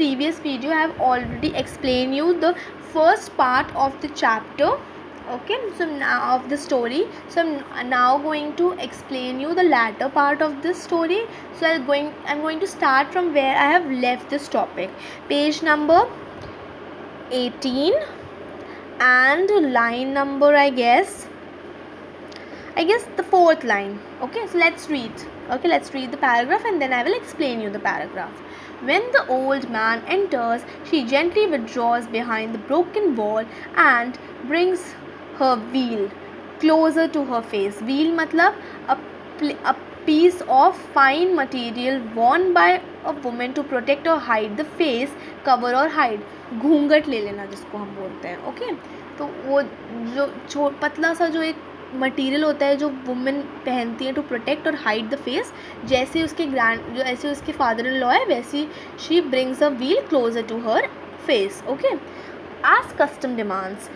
previous video I have already explained you the first part of the chapter, okay, so now of the story. So I'm now going to explain you the latter part of this story. So I'm going to start from where I have left this topic, page number 18 and line number I guess the fourth line. Okay, so let's read the paragraph and then I will explain you the paragraph. When the old man enters, she gently withdraws behind the broken wall and brings her veil closer to her face. Veil matlab a piece of fine material worn by a woman to protect or hide the face, cover or hide. घूंघट ले लेना जिसको हम बोलते हैं. Okay, तो वो जो पतला सा जो एक मटेरियल होता है जो वुमेन पहनती है टू प्रोटेक्ट और हाइड द फेस, जैसे उसके फादर इन लॉ है वैसी she brings a veil closer to her face. Okay, as custom demands,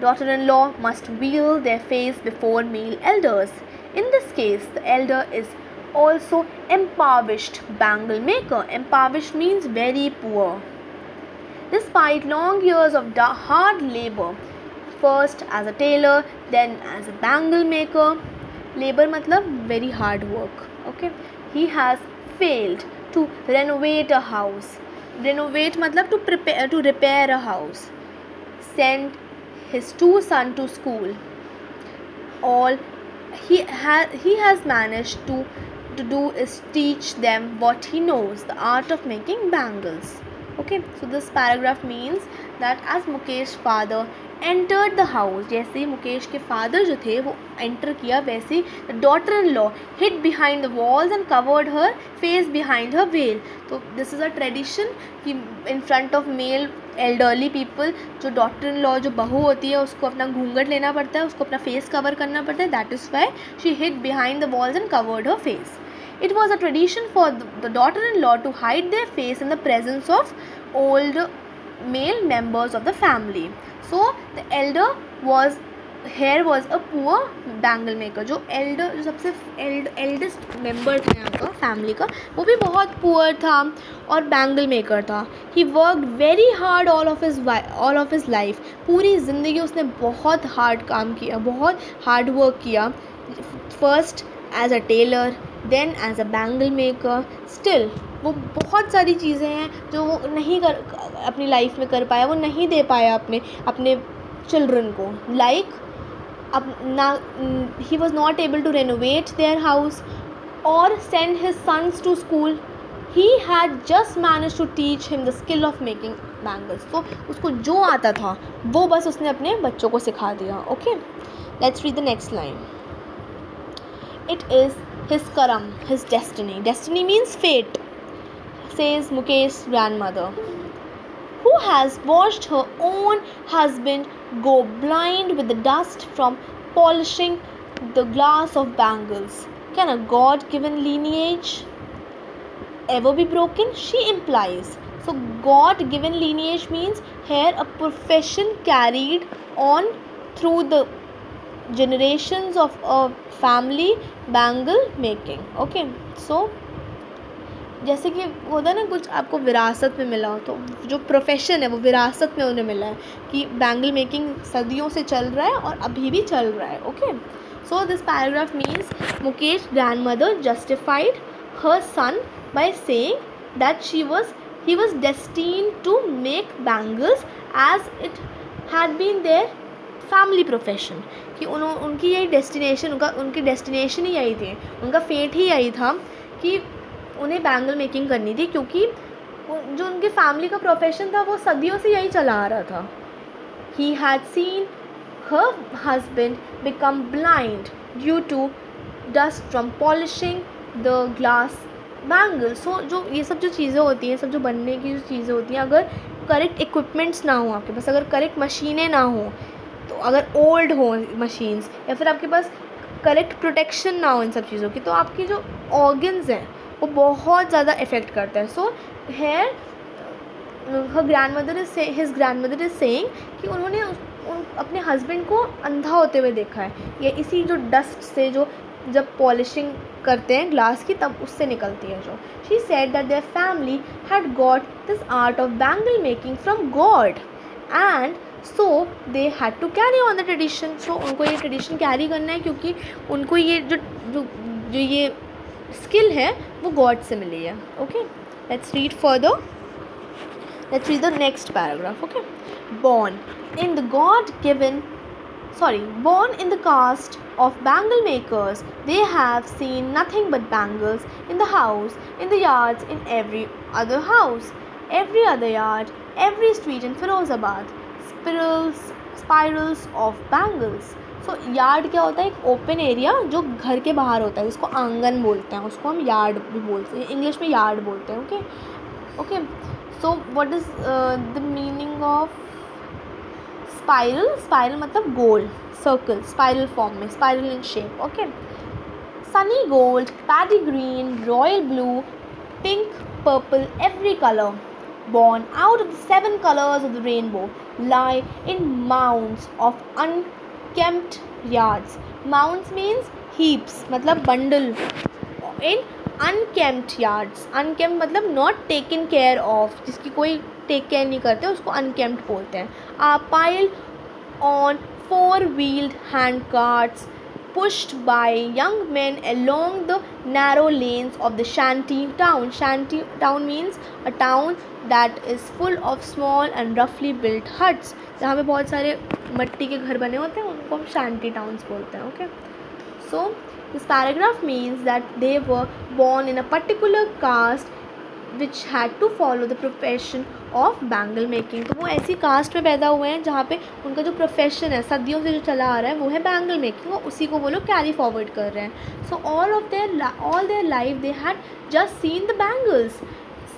daughter-in-law must veil their face before male elders. In this case, the elder is also impoverished bangle maker. Impoverished means very poor. Despite long years of hard labor, first as a tailor, then as a bangle maker, labor matlab very hard work. Okay, he has failed to renovate a house. Renovate matlab to repair a house. Send his two sons to school. All he has managed to do is teach them what he knows, the art of making bangles. Okay, so this paragraph means that as Mukesh's father entered the house, जैसे ही मुकेश के father जो थे वो enter किया, वैसे ही daughter in law hid behind the walls and covered her face behind her veil. तो this is a tradition कि in front of male elderly people, जो डॉटर इन लॉ जो बहू होती है उसको अपना घूंघट लेना पड़ता है, उसको अपना फेस कवर करना पड़ता है. That is why she hid behind the walls and covered her face. It was a tradition for the daughter-in-law to hide their face in the presence of old male members of the family. So the elder was a poor bangle maker. जो सबसे eldest member था यहाँ का family का, वो भी बहुत poor था और bangle maker था. He worked very hard all of his life. पूरी ज़िंदगी उसने बहुत hard काम किया, बहुत hard work किया. First as a tailor, then as a bangle maker. Still वो बहुत सारी चीज़ें हैं जो वो नहीं अपनी लाइफ में कर पाया, वो नहीं दे पाया अपने चिल्ड्रन को. Like he was not able to renovate their house or send his sons to school. He had just managed to teach him the skill of making bangles. तो उसको जो आता था वो बस उसने अपने बच्चों को सिखा दिया. Okay, let's read the next line. It is his karam, his destiny. Destiny means fate, says Mukesh's grandmother, who has watched her own husband go blind with the dust from polishing the glass of bangles. Can a God-given lineage ever be broken? She implies. So God-given lineage means here a profession carried on through the generations of a family, bangle making. Okay, so जैसे कि होता है ना कुछ आपको विरासत में मिला हो, तो जो प्रोफेशन है वो विरासत में उन्हें मिला है कि बैंगल मेकिंग सदियों से चल रहा है और अभी भी चल रहा है. Okay, so this paragraph means Mukesh grandmother justified her son by saying that he was destined to make bangles as it had been their family profession. कि उनकी यही डेस्टिनेशन, उनकी डेस्टिनेशन ही यही थी, उनका फेट ही यही था कि उन्हें बैंगल मेकिंग करनी थी, क्योंकि जो उनके फैमिली का प्रोफेशन था वो सदियों से यही चला आ रहा था. He had seen her husband become blind due to dust from polishing the glass bangle. So जो ये सब जो चीज़ें होती हैं, सब जो बनने की जो चीज़ें होती हैं, अगर करेक्ट इक्विपमेंट्स ना हो आपके पास, अगर करेक्ट मशीनें ना हो, तो अगर ओल्ड हो मशीन्स, या फिर आपके पास करेक्ट प्रोटेक्शन ना हो इन सब चीज़ों की, तो आपकी जो ऑर्गन्स हैं वो बहुत ज़्यादा इफ़ेक्ट करता है. So here his grandmother is saying कि उन्होंने अपने हस्बैंड को अंधा होते हुए देखा है. ये इसी जो डस्ट से, जो जब पॉलिशिंग करते हैं ग्लास की तब उससे निकलती है जो. She said that their family had got this art of bangle making from God and so they had to carry on the tradition. So उनको ये ट्रेडिशन कैरी करना है क्योंकि उनको ये जो जो जो ये स्किल है वो गॉड से मिली है. Okay, let's read further. Let's read the next paragraph. Okay, born in the caste of bangle makers, they have seen nothing but bangles in the house, in the yards, in every other house, every other yard, every street in Firozabad. Spirals of bangles. So yard क्या होता है? एक open area जो घर के बाहर होता है, जिसको आंगन बोलते हैं, उसको हम यार्ड भी बोलते हैं, इंग्लिश में यार्ड बोलते हैं. Okay. So what is the meaning of spiral? Spiral मतलब गोल, सर्कल, स्पाइरल फॉर्म में, spiral in shape. Okay. Sunny gold, paddy green, royal blue, pink, purple, every colour born out of the 7 colors of the rainbow lie in mounds of unkempt yards. Mounds means heaps, मतलब bundle. In unkempt yards. Unkempt मतलब not taken care of, जिसकी कोई take care नहीं करते उसको unkempt बोलते हैं. Are piled on 4-wheeled hand carts pushed by young men along the narrow lanes of the shanty town. Shanty town means a town that is full of small and roughly built huts. जहाँ पे बहुत सारे मट्टी के घर बने होते हैं उनको हम shanty towns बोलते हैं. Okay. So this paragraph means that they were born in a particular caste which had to follow the profession of bangle making. तो वो ऐसी कास्ट में पैदा हुए हैं जहाँ पे उनका जो प्रोफेशन है सदियों से जो चला आ रहा है वो है बैंगल मेकिंग, और उसी को वो लोग कैरी फॉरवर्ड कर रहे हैं. So all their life they had just seen the bangles.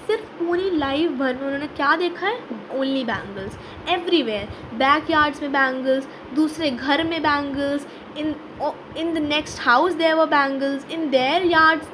सिर्फ पूरी लाइफ भर में उन्होंने क्या देखा है? Only bangles. Everywhere, back yards में बैंगल्स, दूसरे घर में bangles, in the next house there were bangles, in their yards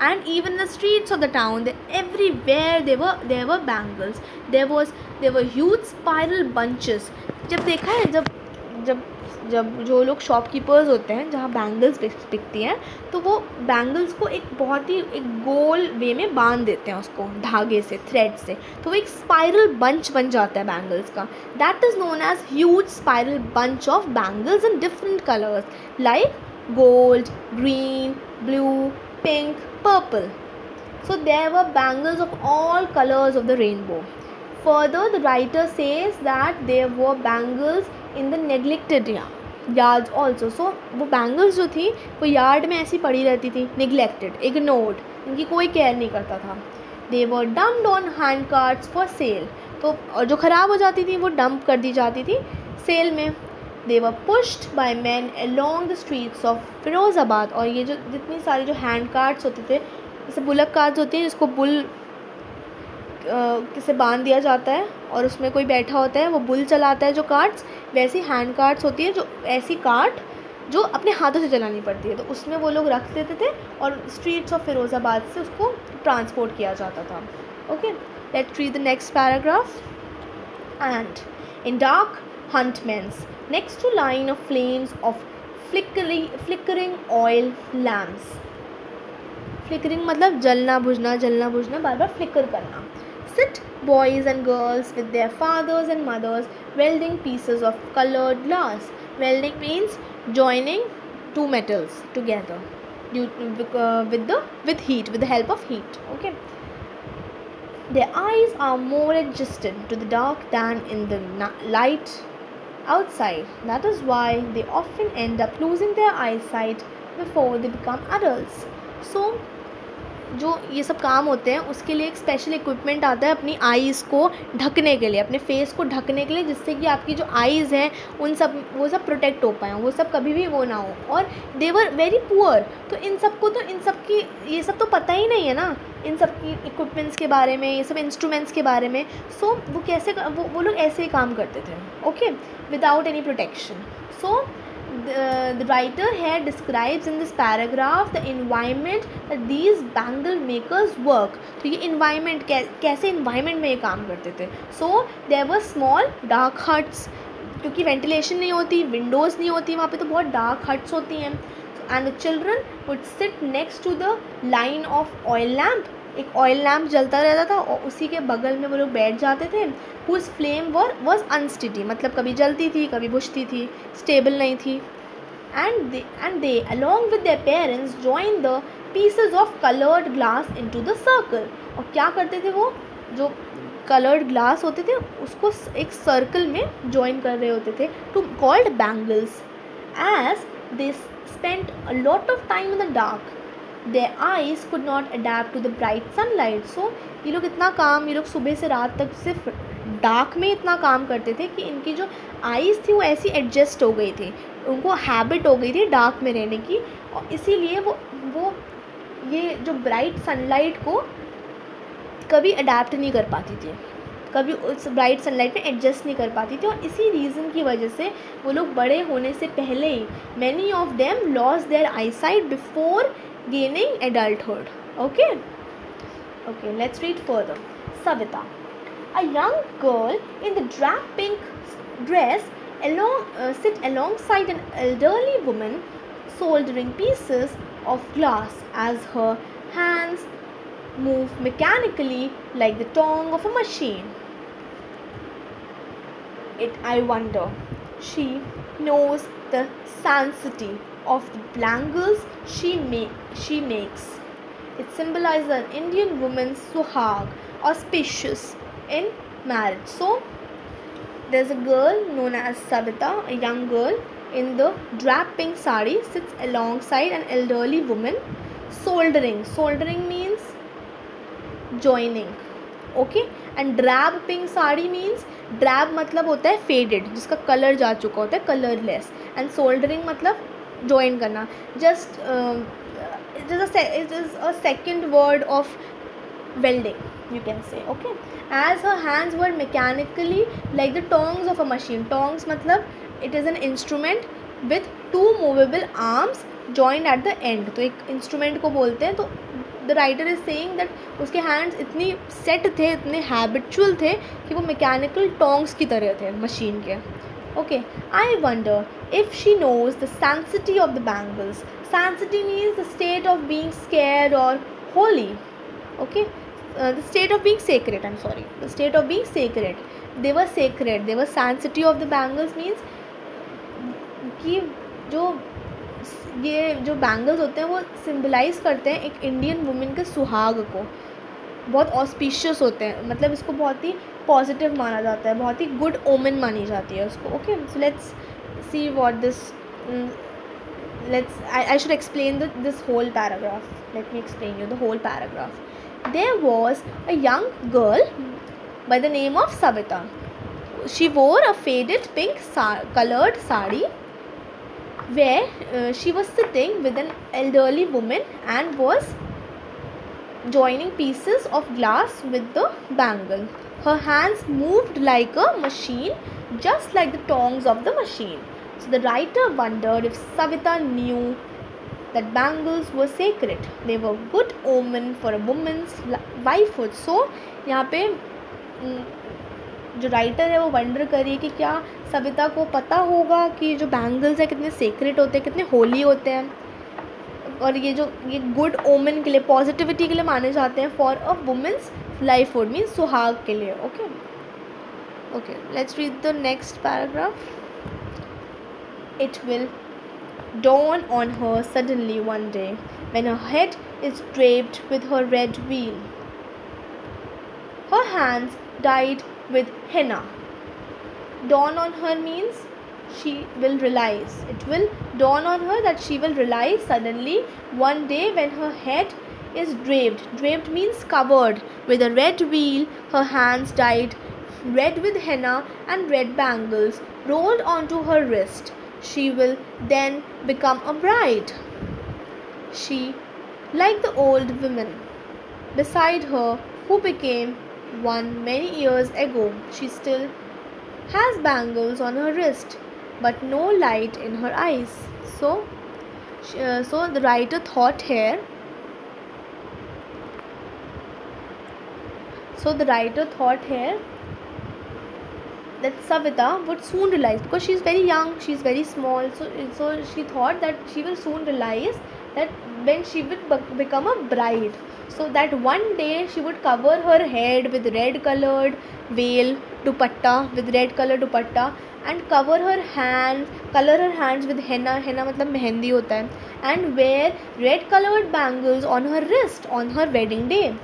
and even the streets of the town, everywhere there were bangles. There were huge spiral bunches. जब देखा है जब जो लोग शॉपकीपर्स होते हैं जहाँ बैंगल्स बिकती हैं तो वो बैंगल्स को एक बहुत ही एक गोल वे में बांध देते हैं उसको धागे से, थ्रेड से, तो वो एक स्पाइरल बंच बन जाता है बैंगल्स का. That is known as huge spiral bunch of bangles in different colours like gold, green, blue, pink, purple. So there were bangles of all colors of the rainbow. Further, the writer says that there were bangles in the neglected yards also. So वो bangles जो थी वो yard में ऐसी पड़ी रहती थी, neglected, ignored, इनकी कोई केयर नहीं करता था. They were dumped on hand carts for sale. तो और जो ख़राब हो जाती थी वो डंप कर दी जाती थी सेल में. They were pushed by men along the streets of Firozabad. और ये जो जितनी सारी जो हैंड कार्ट्स होते थे, जैसे बुलक कार्ट्स होती है जिसको बुल से बांध दिया जाता है और उसमें कोई बैठा होता है, वो बुल चलाता है जो कार्ट्स, वैसी हैंड कार्ट्स होती है जो ऐसी कार्ट जो अपने हाथों से चलानी पड़ती है, तो उसमें वो लोग रख देते थे और स्ट्रीट्स ऑफ फिरोज़ाबाद से उसको ट्रांसपोर्ट किया जाता था. Okay, let's read the next paragraph. And in dark huntments next to line of flames of flickering oil lamps. Flickering मतलब जलना बुझना बार बार flicker करना. Sit boys and girls with their fathers and mothers welding pieces of colored glass. Welding means joining two metals together with heat, with the help of heat. Okay. Their eyes are more adjusted to the dark than in the light outside. That is why they often end up losing their eyesight before they become adults. So जो ये सब काम होते हैं उसके लिए एक special equipment आता है अपनी आईज़ को ढकने के लिए, अपने फेस को ढकने के लिए, जिससे कि आपकी जो आईज़ हैं वो सब प्रोटेक्ट हो पाएँ, वो सब कभी भी वो ना हो. और दे वर वेरी पुअर. तो इन सब की ये सब तो पता ही नहीं है ना, इन सब की इक्विपमेंट्स के बारे में, ये सब इंस्ट्रूमेंट्स के बारे में. सो वो कैसे वो लोग ऐसे ही काम करते थे. Okay, without any protection. So the writer here describes in this paragraph the environment that these bangle makers work. तो ये environment कैसे environment में ये काम करते थे. So there were small dark huts, क्योंकि ventilation नहीं होती, windows नहीं होती वहाँ पे, तो बहुत dark huts होती हैं. and the children would sit next to the line of oil lamp. एक ऑयल लैम्प जलता रहता था और उसी के बगल में वो लोग बैठ जाते थे. whose flame was unsteady, मतलब कभी जलती थी कभी बुझती थी, स्टेबल नहीं थी. and they along with their parents joined the pieces of colored glass into the circle. और क्या करते थे वो, जो कलर्ड ग्लास होते थे उसको एक सर्कल में ज्वाइन कर रहे होते थे, to called bangles. As they spent a lot of time in the dark, their eyes could not adapt to the bright sunlight. So ये लोग इतना काम, ये लोग सुबह से रात तक सिर्फ डार्क में इतना काम करते थे कि इनकी जो आईज़ थी वो ऐसी एडजस्ट हो गई थी, उनको हैबिट हो गई थी डार्क में रहने की, और इसीलिए वो ये जो ब्राइट सनलाइट को कभी अडेप्ट नहीं कर पाती थी, कभी उस ब्राइट सनलाइट में एडजस्ट नहीं कर पाती थी. और इसी रीज़न की वजह से वो लोग बड़े होने से पहले ही many of them lost their eyesight before gaining adulthood. Okay, let's read further. Savita, a young girl in the drab pink dress sit alongside an elderly woman soldering pieces of glass as her hands move mechanically like the tongue of a machine. I wonder, she knows the sanctity of the bangles she makes. It symbolizes an Indian woman's suhag, auspicious in marriage. So there's a girl known as Savita, a young girl in the drab pink sari, sits alongside an elderly woman soldering means joining. Okay, and drab pink sari means, drab मतलब होता है faded, जिसका colour जा चुका होता है, colourless, and soldering मतलब join करना. Just it is a second word of welding, you can say. Okay, as her hands were mechanically like the tongs of a machine. Tongs मतलब it is an instrument with two movable arms joined at the end. तो एक instrument को बोलते हैं. तो the writer is saying that उसके hands इतनी set थे, इतने हैबिचुअल थे कि वो मैकेनिकल टोंग्स की तरह थे मशीन के. Okay, I wonder if she knows the sanctity of the bangles. Sanctity means the state of being scared or holy. Okay, the state of being sacred. I'm sorry, the state of being sacred. They were sacred. They were sanctity of the bangles means कि ये जो bangles होते हैं वो symbolize करते हैं एक Indian women के सुहाग को. बहुत ऑस्पिशियस होते हैं, मतलब इसको बहुत ही पॉजिटिव माना जाता है, बहुत ही गुड ओमेन मानी जाती है उसको. Okay, so let's see what this, I should explain this whole paragraph. Let me explain you the whole paragraph. There was a young girl by the name of Savita. She wore a faded pink colored sari where she was sitting with an elderly woman and was joining pieces of glass with the bangle. Her hands moved like a machine, just like the tongs of the machine. So the writer wondered if Savita knew that bangles were sacred. They were good omen for a woman's wifehood. So यहाँ पे जो writer है वो wonder करिए कि क्या सविता को पता होगा कि जो बैंगल्स हैं कितने सेक्रेट होते हैं, कितने होली होते हैं, और ये गुड ओमेन के लिए, पॉजिटिविटी के लिए माने जाते हैं फॉर अ वुमेन्स लाइफहुड मीन्स सुहाग के लिए. Okay, let's read the next paragraph. It will dawn on her suddenly one day when her head is draped with her red veil. Her hands dyed with henna. Dawn on her means she will realize. It will dawn on her that she will realize suddenly one day when her head is draped. Draped means covered with a red veil. Her hands dyed red with henna and red bangles rolled onto her wrist. She will then become a bride. She, like the old women beside her who became one many years ago, she still has bangles on her wrist but no light in her eyes. So the writer thought here. that Savita would soon realize, because she's very young, she's very small, so she thought that she will soon realize that when she would become a bride. So that one day she would cover her head with red colored veil, dupatta, with red colored dupatta, and cover her hands, color her hands with henna. Henna मतलब मेहंदी होता है. And wear red colored bangles on her wrist on her wedding day.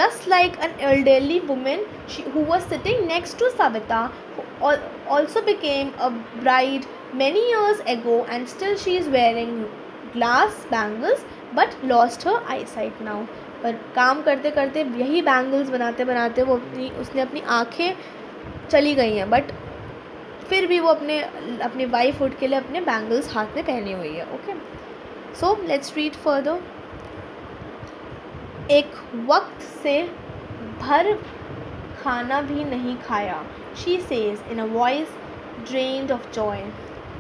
Just like an elderly woman who was sitting next to Savita, who also became a bride many years ago, and still she is wearing glass bangles but lost her eyesight now. पर काम करते करते यही bangles बनाते बनाते उसने अपनी आँखें चली गई हैं, बट फिर भी वो अपने वाइफहुड के लिए अपने बैंगल्स हाथ में पहनी हुई है. Okay, so let's read further. एक वक्त से भर खाना भी नहीं खाया, she says in a voice drained of joy.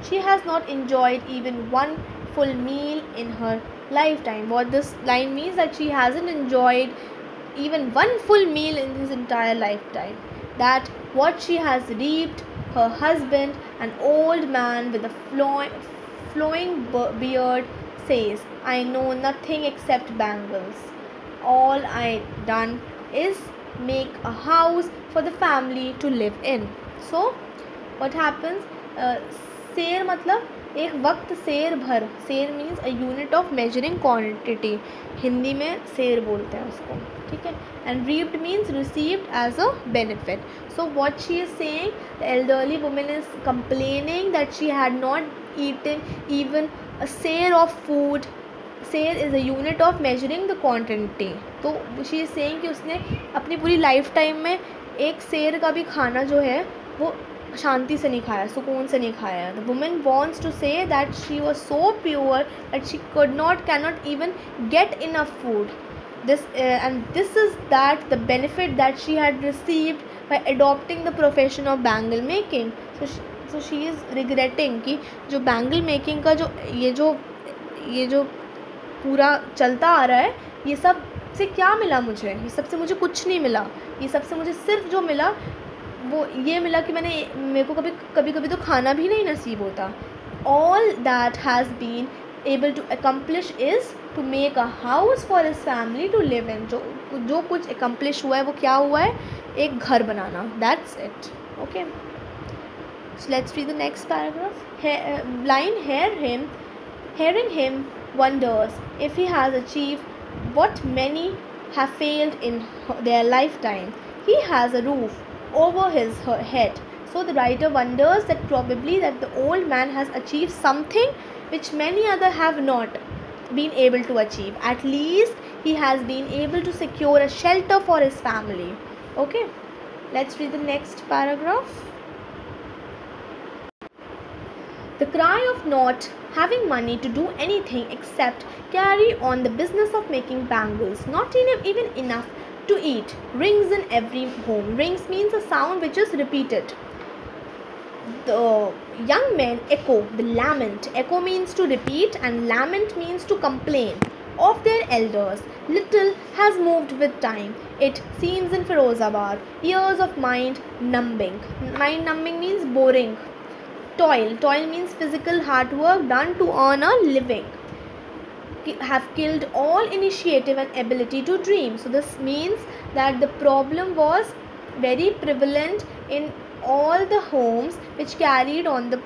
She has not enjoyed even one full meal in her lifetime. What this line means, that she hasn't enjoyed even one full meal in his entire lifetime. That what she has reaped, her husband, an old man with a flowing beard, says, I know nothing except bangles. All I done is make a house for the family to live in. So what happens, सेर मतलब एक वक्त सेर भर. Ser means a unit of measuring quantity, Hindi में सेर बोलते हैं उसको, ठीक है. And reaped means received as a benefit. So what she is saying, the elderly woman is complaining that she had not eaten even a ser of food. Ser is a unit of measuring the quantity. तो she is saying कि उसने अपनी पूरी life time में एक सेर का भी खाना जो है वो शांति से नहीं खाया, सुकून से नहीं खाया. The woman wants to say that she was so poor that she cannot even get enough food. This is that the benefit that she had received by adopting the profession of bangle making. So she is regretting कि जो bangle making का ये जो पूरा चलता आ रहा है, ये सब से क्या मिला मुझे, ये सबसे मुझे कुछ नहीं मिला. ये सबसे मुझे सिर्फ जो मिला वो ये मिला कि मेरे को कभी तो खाना भी नहीं नसीब होता. All that has been able to accomplish is to make a house for his family to live in. जो कुछ accomplish हुआ है वो क्या हुआ है, एक घर बनाना. That's it. Okay. So let's read the next paragraph. Line hearing him wonders if he has achieved what many have failed in their lifetime. He has a roof over his head. So the writer wonders that probably that the old man has achieved something which many others have not been able to achieve. At least he has been able to secure a shelter for his family. Okay, let's read the next paragraph. The cry of not having money to do anything except carry on the business of making bangles, not even enough to eat, rings in every home. Rings means a sound which is repeated. The young men echo the lament. Echo means to repeat and lament means to complain of their elders. Little has moved with time, it seems in Firozabad. Years of mind numbing. Mind numbing means boring. Toil means physical hard work done to earn a living. Have killed all initiative and ability to dream. So this means that the problem was very prevalent in all the homes which carry on the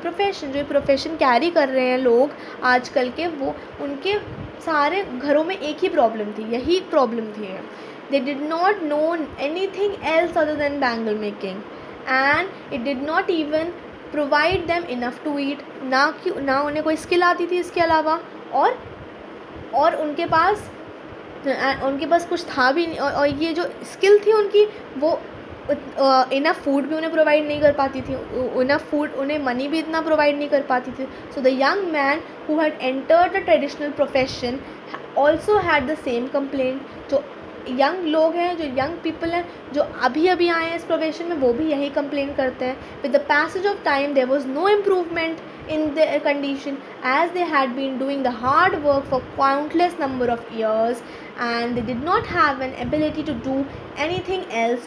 profession. जो profession carry कर रहे हैं लोग आजकल के, वो उनके सारे घरों में एक ही प्रॉब्लम थी, यही प्रॉब्लम थी. They did not know anything else other than bangle making, and it did not even provide them enough to eat. ना उन्हें कोई स्किल आती थी इसके अलावा, और उनके पास कुछ था भी नहीं, और ये जो स्किल थी उनकी वो इनफ फूड भी उन्हें प्रोवाइड नहीं कर पाती थी, इनफ फूड उन्हें मनी भी इतना प्रोवाइड नहीं कर पाती थी. So the young man who had entered the traditional profession also had the same complaint. जो यंग लोग हैं, जो यंग पीपल हैं, जो अभी आए हैं इस प्रोफेशन में, वो भी यही कंप्लेन करते हैं. With the passage of time there was no improvement in their condition, as they had been doing the hard work for countless number of years, and they did not have an ability to do anything else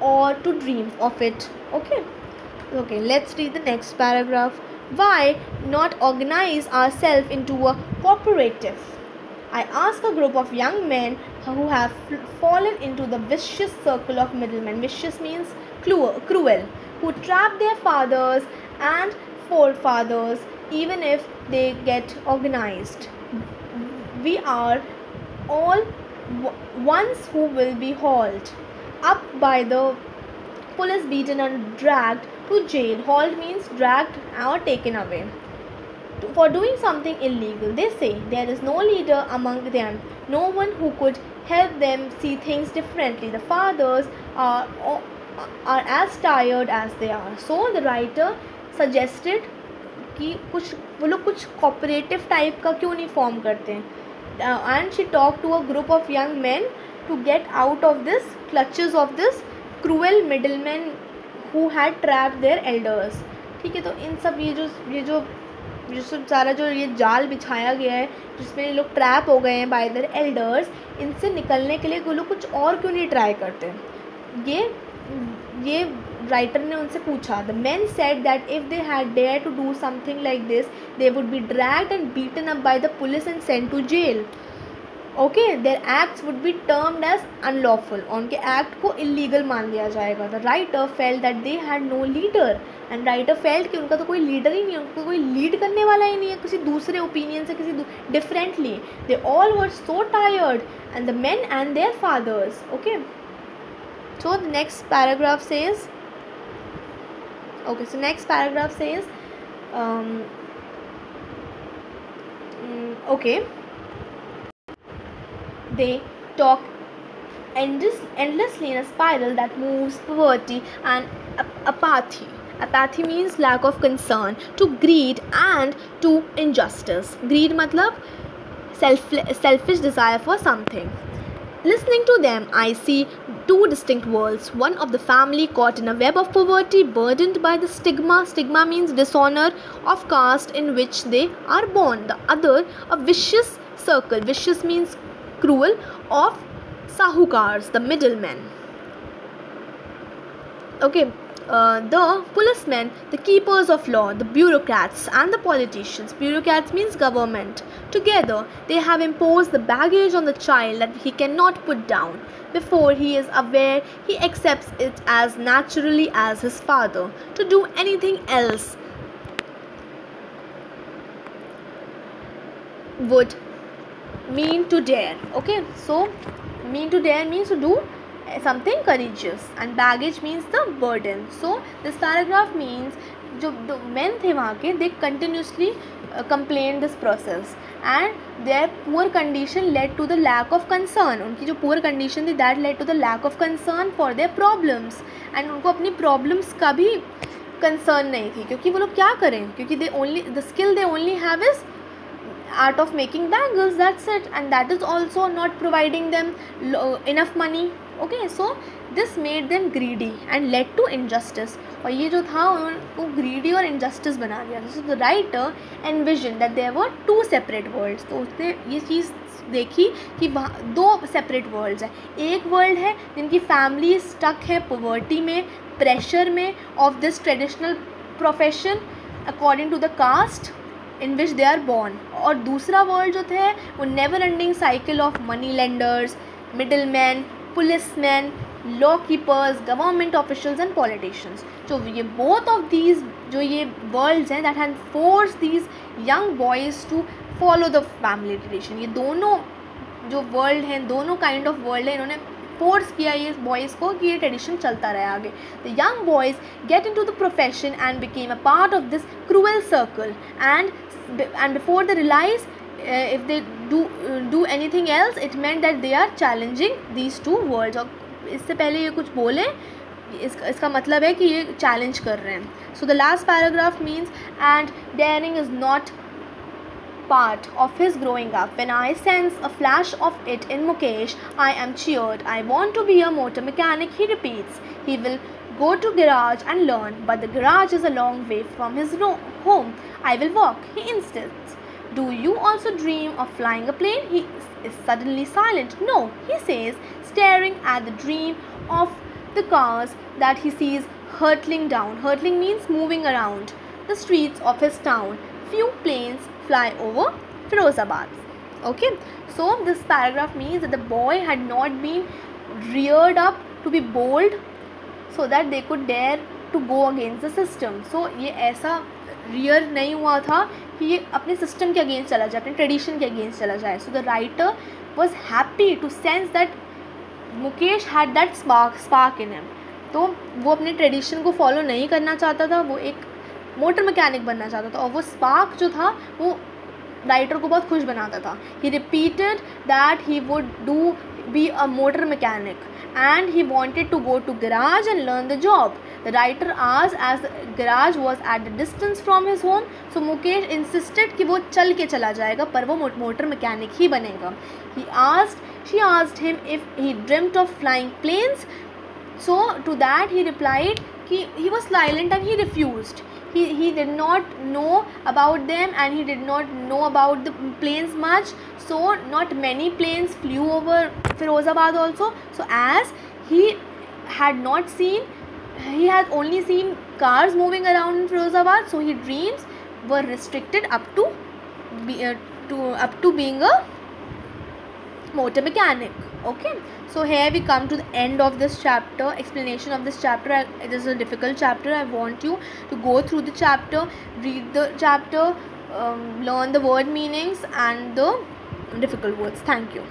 or to dream of it. Okay, let's read the next paragraph. Why not organize ourselves into a cooperative? I ask a group of young men who have fallen into the vicious circle of middlemen. Vicious means cruel, who trap their fathers and forefathers even if they get organized. We are all ones who will be hauled up by the police, beaten and dragged to jail. Hauled means dragged or taken away for doing something illegal. They say there is no leader among them, no one who could help them see things differently. The fathers are as tired as they are. So the writer suggested कि कुछ वो लोग कुछ cooperative type का क्यों नहीं form करते हैं. And she talked to a group of young men to get out of this clutches of this cruel middlemen who had trapped their elders. ठीक है, तो इन सब ये सब सारा जो ये जाल बिछाया गया है जिसमें ये लोग ट्रैप हो गए हैं बाय देयर एल्डर्स, इनसे निकलने के लिए वो लोग कुछ और क्यों नहीं ट्राई करते. ये राइटर ने उनसे पूछा. The men said that if they had dare to do something like this they would be dragged and beaten up by the police and sent to jail. Okay, their acts would be termed as unlawful. उनके act को illegal मान लिया जाएगा. The writer felt that they had no leader and writer felt कि उनका तो कोई leader ही नहीं है, उनको कोई लीड करने वाला ही नहीं है किसी दूसरे ओपिनियन से, किसी differently. They all were so tired and the men and their fathers. Okay, so the next paragraph says, they talk endlessly in a spiral that moves poverty and apathy. Apathy means lack of concern, to greed and to injustice. Greed matlab selfish desire for something. Listening to them, I see two distinct worlds. One of the family caught in a web of poverty, burdened by the stigma. Stigma means dishonor of caste in which they are born. The other, a vicious circle. Vicious means cruel, of sahukars, the middlemen. Okay. The policemen, the keepers of law, the bureaucrats and the politicians. Bureaucrats means government. Together, they have imposed the baggage on the child that he cannot put down. Before he is aware, he accepts it as naturally as his father. To do anything else would mean to dare. Okay, so mean to dare means to do something courageous, and baggage means the burden. So this paragraph means जो men थे वहाँ के, they continuously complained this process and their poor condition led to the lack of concern. उनकी जो poor condition थी that led to the lack of concern for their problems, and उनको अपनी problems का भी concern नहीं थी, क्योंकि वो लोग क्या करें, क्योंकि the skill they only have is art of making bangles, that's it, and that is also not providing them enough money. Okay, so this made them greedy and led to injustice. और ये जो था उनको greedy और injustice बना दिया. So the writer envisioned that there were two separate worlds. तो उसने ये चीज़ देखी कि दो separate worlds हैं. एक world है जिनकी family stuck है poverty में, pressure में of this traditional profession according to the caste in which they are born. और दूसरा world जो थे वो never ending cycle of money lenders, middlemen, policemen, law keepers, government officials and politicians. So ये both of these जो ये worlds हैं that had forced these young boys to follow the family tradition. ये दोनों जो world हैं, दोनों kind of world हैं, इन्होंने force किया ये boys को कि ये tradition चलता रहे आगे. The young boys get into the profession and became a part of this cruel circle, and before they realize if they do anything else, it meant that they are challenging these two worlds. और इससे पहले ये कुछ बोले, इसका मतलब है कि ये challenge कर रहे हैं. So the last paragraph means, and daring is not part of his growing up. When I sense a flash of it in Mukesh, I am cheered. I want to be a motor mechanic, he repeats. He will go to garage and learn, but the garage is a long way from his home. I will walk, he insists. Do you also dream of flying a plane? He is suddenly silent. No, he says, staring at the dream of the cars that he sees hurtling down. Hurtling means moving around the streets of his town. Few planes fly over Firozabad. Okay, so this paragraph means that the boy had not been reared up to be bold so that they could dare to go against the system. So ये ऐसा rear नहीं हुआ था कि ये अपने system के against चला जाए, अपने tradition के against चला जाए. So the writer was happy to sense that Mukesh had that spark in him. तो वो अपने ट्रेडिशन को फॉलो नहीं करना चाहता था, वो एक मोटर मैकेनिक बनना चाहता था, और वो स्पार्क जो था वो राइटर को बहुत खुश बनाता था. He repeated that he would do be a motor mechanic and he wanted to go to garage and learn the job. The writer asked, as the garage was at the distance from his home, so Mukesh insisted कि वो चल के चला जाएगा पर वो motor mechanic ही बनेगा. She asked him if he dreamt of flying planes. So to that he replied कि he was silent and he refused. He did not know about them and he did not know about the planes much. So not many planes flew over Firozabad also. So as he had only seen cars moving around in Firozabad, so his dreams were restricted up to being a motor mechanic. Okay, so here we come to the end of this chapter, explanation of this chapter. It is a difficult chapter. I want you to go through the chapter, read the chapter, learn the word meanings and the difficult words. Thank you.